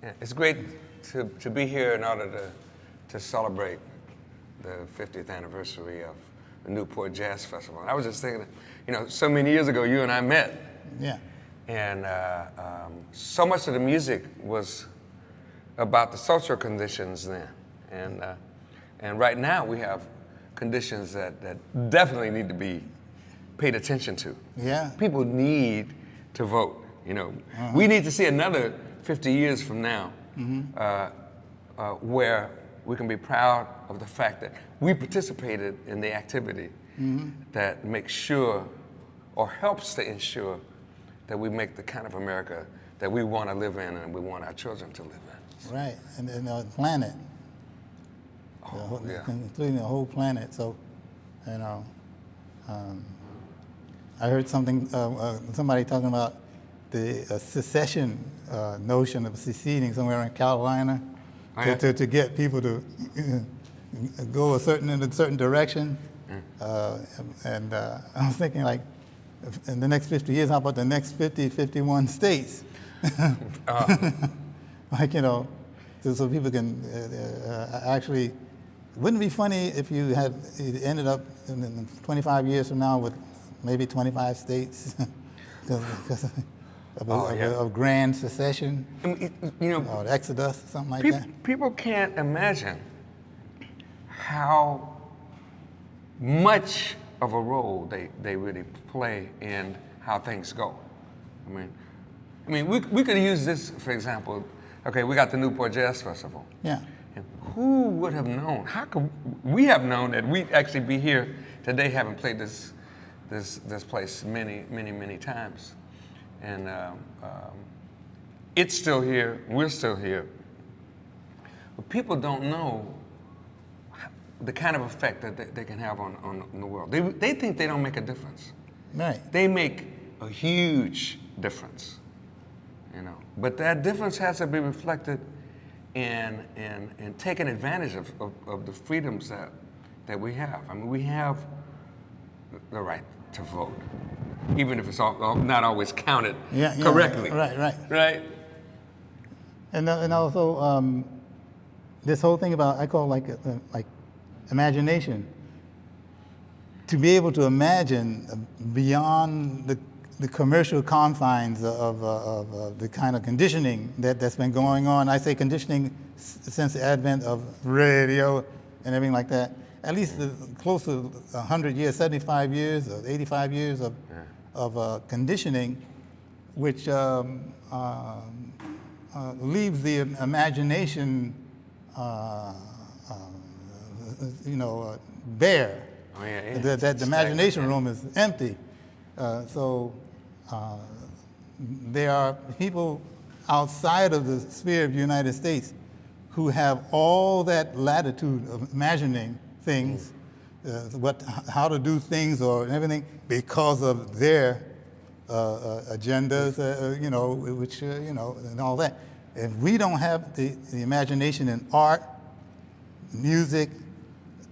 Yeah, it's great to be here in order to celebrate the 50th anniversary of the Newport Jazz Festival. And I was just thinking, so many years ago, you and I met. Yeah. And so much of the music was about the social conditions then. And right now we have conditions that definitely need to be paid attention to. Yeah. People need to vote. We need to see another 50 years from now where we can be proud of the fact that we participated in the activity that makes sure or helps to ensure that we make the kind of America that we want to live in and we want our children to live in. Right, and the planet. Yeah. Including the whole planet. So, I heard somebody talking about the secession notion of seceding somewhere in Carolina to get people to go in a certain direction. And I was thinking, like, in the next 50 years, how about the next 51 states? Like, so people can actually. Wouldn't it be funny if you ended up in 25 years from now with maybe 25 states because of grand secession, or exodus, something like that? People can't imagine how much of a role they really play in how things go. I mean, we could use this, for example. Okay, we got the Newport Jazz Festival. Yeah. And who would have known? How could we have known that we'd actually be here today, having played this place many times? And it's still here. We're still here. But people don't know the kind of effect that they can have on the world. They think they don't make a difference. Right. They make a huge difference. But that difference has to be reflected in taking advantage of the freedoms that we have. I mean, we have the right to vote, even if it's not always counted correctly. Right. And also this whole thing about, I call like imagination. To be able to imagine beyond the commercial confines of the kind of conditioning that's been going on. I say conditioning since the advent of radio and everything like that. At least close to 100 years, 75 years, or 85 years of conditioning, which leaves the imagination, bare. Oh, yeah. That the imagination room is empty. There are people outside of the sphere of the United States who have all that latitude of imagining things, how to do things or everything because of their agendas, and all that. If we don't have the imagination in art, music,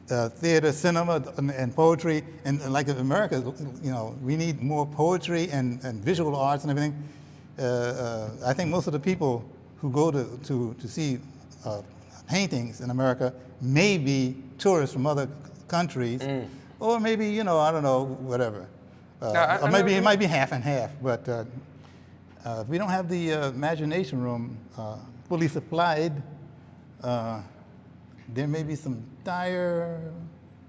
theater, cinema, and poetry, and like in America, we need more poetry and visual arts and everything. I think most of the people who go to see paintings in America may be tourists from other countries, or maybe, I don't know, whatever. Or maybe it might be half and half, but if we don't have the imagination room fully supplied, there may be some dire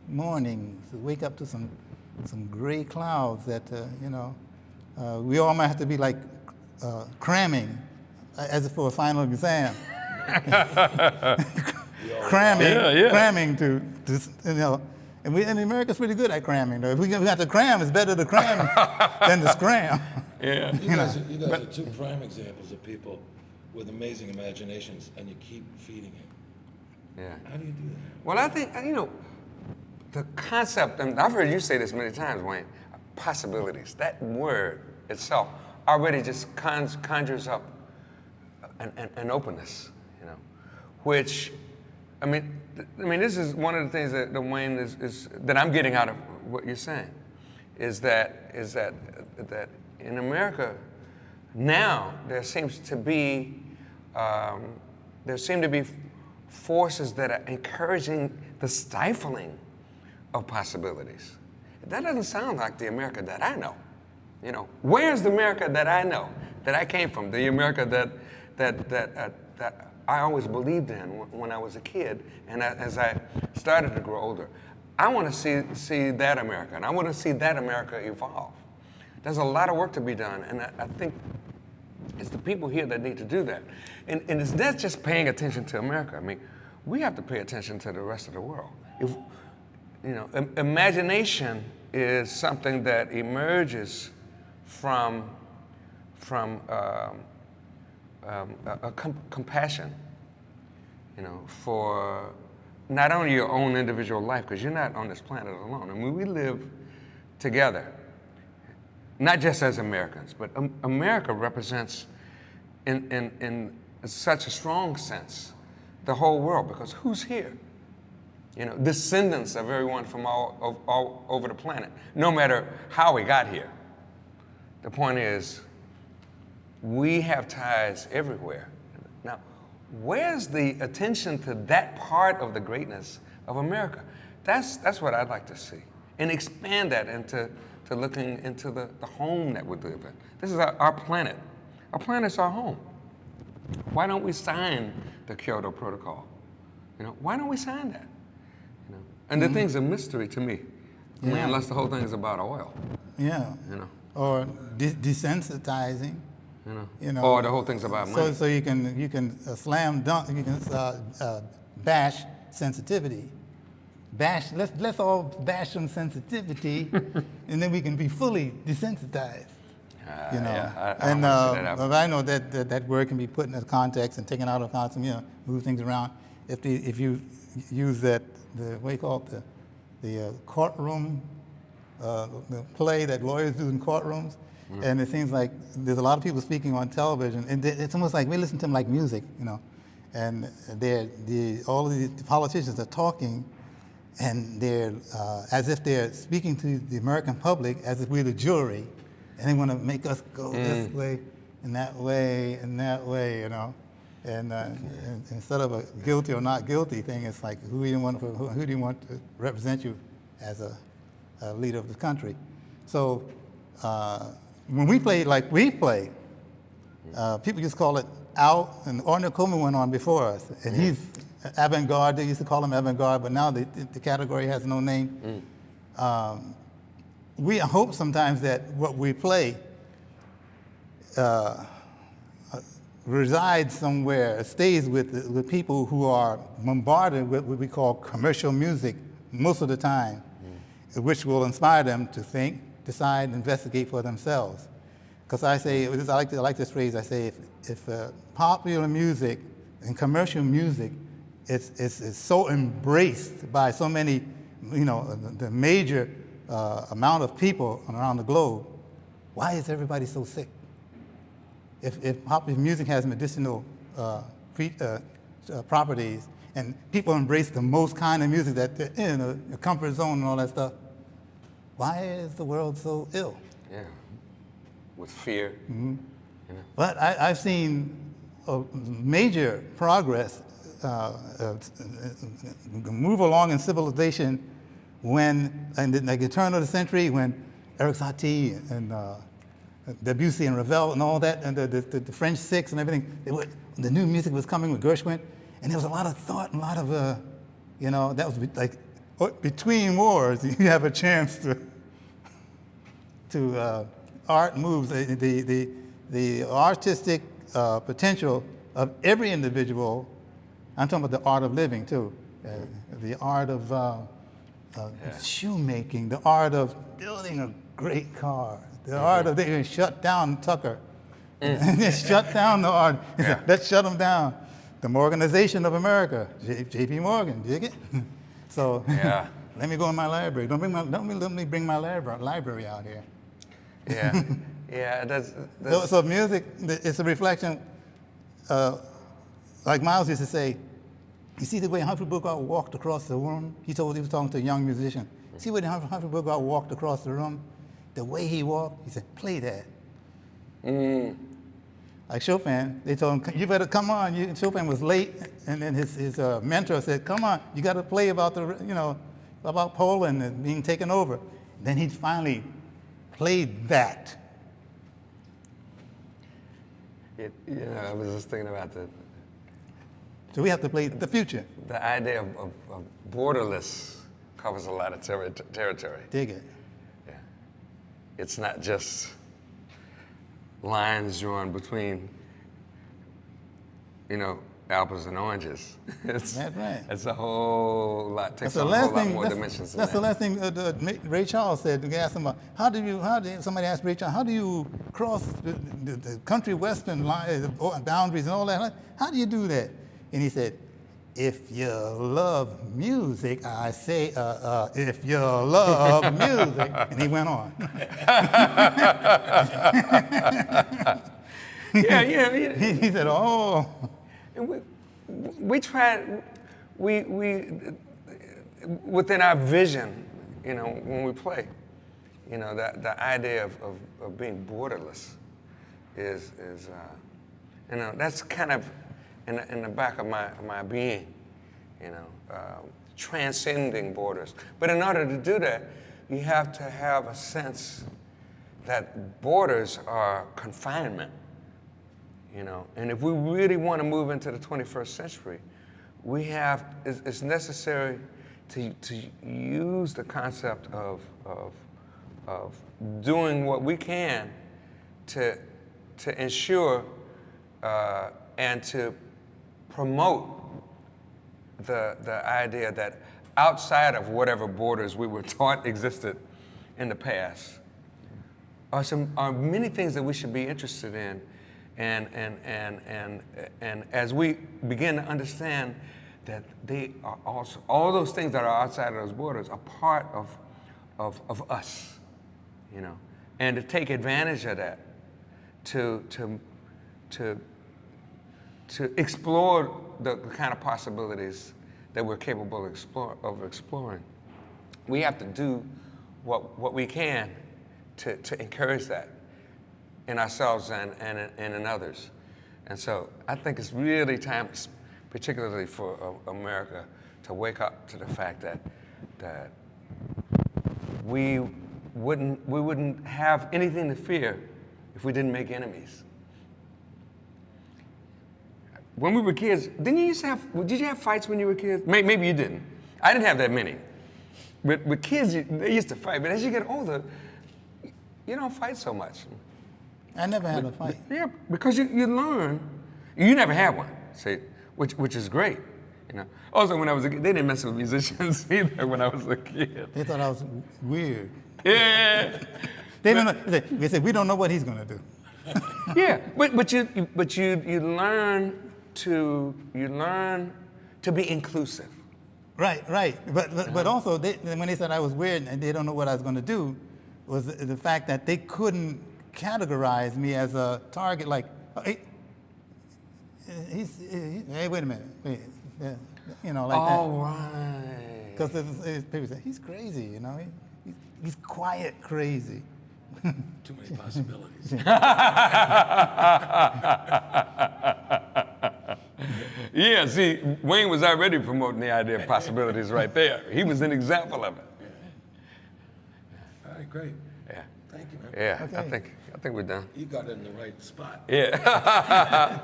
mornings, wake up to some gray clouds that, we all might have to be like cramming as for a final exam. Cramming to and America's pretty good at cramming. If we have to cram, it's better to cram than to scram. Yeah. You guys are two prime examples of people with amazing imaginations, and you keep feeding it. Yeah. How do you do that? Well, I think, the concept, and I've heard you say this many times, Wayne, possibilities. That word itself already just conjures up an openness, which, I mean, this is one of the things that Wayne is that I'm getting out of what you're saying, is that in America now there seems to be there seem to be forces that are encouraging the stifling of possibilities. That doesn't sound like the America that I know. You know, where's the America that I know, that I came from, the America that I always believed in when I was a kid, and as I started to grow older? I want to see that America, and I want to see that America evolve. There's a lot of work to be done, and I think it's the people here that need to do that. And it's not just paying attention to America. I mean, we have to pay attention to the rest of the world. If, you know, imagination is something that emerges from compassion, you know, for not only your own individual life, because you're not on this planet alone. I mean, we live together, not just as Americans, but America represents, in such a strong sense, the whole world, because who's here? You know, descendants of everyone from all over the planet, no matter how we got here. The point is, we have ties everywhere. Now, where's the attention to that part of the greatness of America? That's what I'd like to see. And expand that into looking into the home that we live in. This is our planet. Our planet's our home. Why don't we sign the Kyoto Protocol? You know, why don't we sign that? You know, and the thing's a mystery to me. I mean, unless the whole thing is about oil. Yeah. You know. Or desensitizing. You know. Or the whole thing's about money. So you can slam dunk. You can bash sensitivity. Let's all bash some sensitivity, and then we can be fully desensitized. You know, yeah, but I know that word can be put in a context and taken out of context. You know, move things around. If you use that, what do you call it, the courtroom, the play that lawyers do in courtrooms, and it seems like there's a lot of people speaking on television, and it's almost like we listen to them like music, you know, and all of the politicians are talking, and they're as if they're speaking to the American public as if we're the jury. And they want to make us go this way and that way and that way, you know. And instead of a guilty or not guilty thing, it's like who do you want to represent you as a leader of the country? So when we play like we play, people used to call it out, and Ornette Coleman went on before us, and he's avant-garde. They used to call him avant-garde, but now the category has no name. We hope sometimes that what we play resides somewhere, stays with people who are bombarded with what we call commercial music most of the time, which will inspire them to think, decide, investigate for themselves. Because I say, I like this phrase, I say, if popular music and commercial music is so embraced by so many, you know, the major amount of people around the globe, why is everybody so sick? If popular music has medicinal properties, and people embrace the most kind of music that they're in, a comfort zone and all that stuff, why is the world so ill? Yeah, with fear. Mm-hmm. You know? But I've seen major progress move along in civilization when, in the turn of the century, when Eric Satie and Debussy and Ravel and all that, and the French Six and everything, the new music was coming with Gershwin, and there was a lot of thought and a lot of, you know, that was like, between wars, you have a chance to art moves, the artistic potential of every individual. I'm talking about the art of living too, the art of shoemaking, the art of building a great car, the art of, they shut down Tucker. And they shut down the art. Let's shut them down. The Morganization of America, J.P. Morgan, dig it? So let me go in my library. Don't let me bring my library out here. Yeah, yeah. That's so music, it's a reflection. Like Miles used to say, you see the way Humphrey Bogart walked across the room? He was talking to a young musician. See the way Humphrey Bogart walked across the room? The way he walked, he said, play that. Like Chopin, they told him, you better come on. Chopin was late, and then his mentor said, come on, you got to play about about Poland and being taken over. Then he finally played that. I was just thinking about So we have to play the future. the idea of borderless covers a lot of territory. Dig it. Yeah. It's not just lines drawn between, apples and oranges. That's right. It's a whole lot. Takes That's the a last whole lot thing. more dimensions. That's the last thing Ray Charles said. They asked him, somebody asked Ray Charles, how do you cross the country western line, boundaries and all that? How do you do that? And he said, if you love music, I say, if you love music. And he went on. Yeah. He said, oh. And we tried, we within our vision, when we play, the idea of being borderless is that's kind of in the back of my being, transcending borders. But in order to do that, you have to have a sense that borders are confinement. And if we really want to move into the 21st century, it's necessary to use the concept of doing what we can to ensure and to promote the idea that outside of whatever borders we were taught existed in the past are many things that we should be interested in. And as we begin to understand that they are also, all those things that are outside of those borders are part of us, and to take advantage of that, to explore the kind of possibilities that we're capable of exploring. We have to do what we can to encourage that in ourselves and in others. And so I think it's really time, particularly for America, to wake up to the fact that we wouldn't have anything to fear if we didn't make enemies. When we were kids, did you have fights when you were kids? Maybe you didn't. I didn't have that many. But with kids, they used to fight. But as you get older, you don't fight so much. I never had a fight. Yeah, because you learn. You never had one, see, which is great. Also, when I was a kid, they didn't mess with musicians either when I was a kid. They thought I was weird. Yeah. They don't know. They said, we don't know what he's going to do. Yeah, but you learn to be inclusive. Right. But also, when they said I was weird and they don't know what I was going to do, was the fact that they couldn't categorize me as a target. Like, hey, wait a minute, like that. All right. Because people say he's crazy, he's quiet crazy. Too many possibilities. Yeah, see, Wayne was already promoting the idea of possibilities right there. He was an example of it. All right, great. Yeah. Thank you, man. Yeah, Okay. I think we're done. You got it in the right spot. Yeah.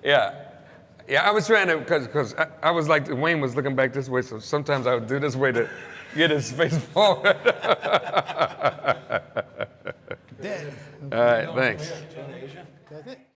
Yeah, I was trying to, because I was like, Wayne was looking back this way, so sometimes I would do this way to get his face forward. All right, thanks. That's it.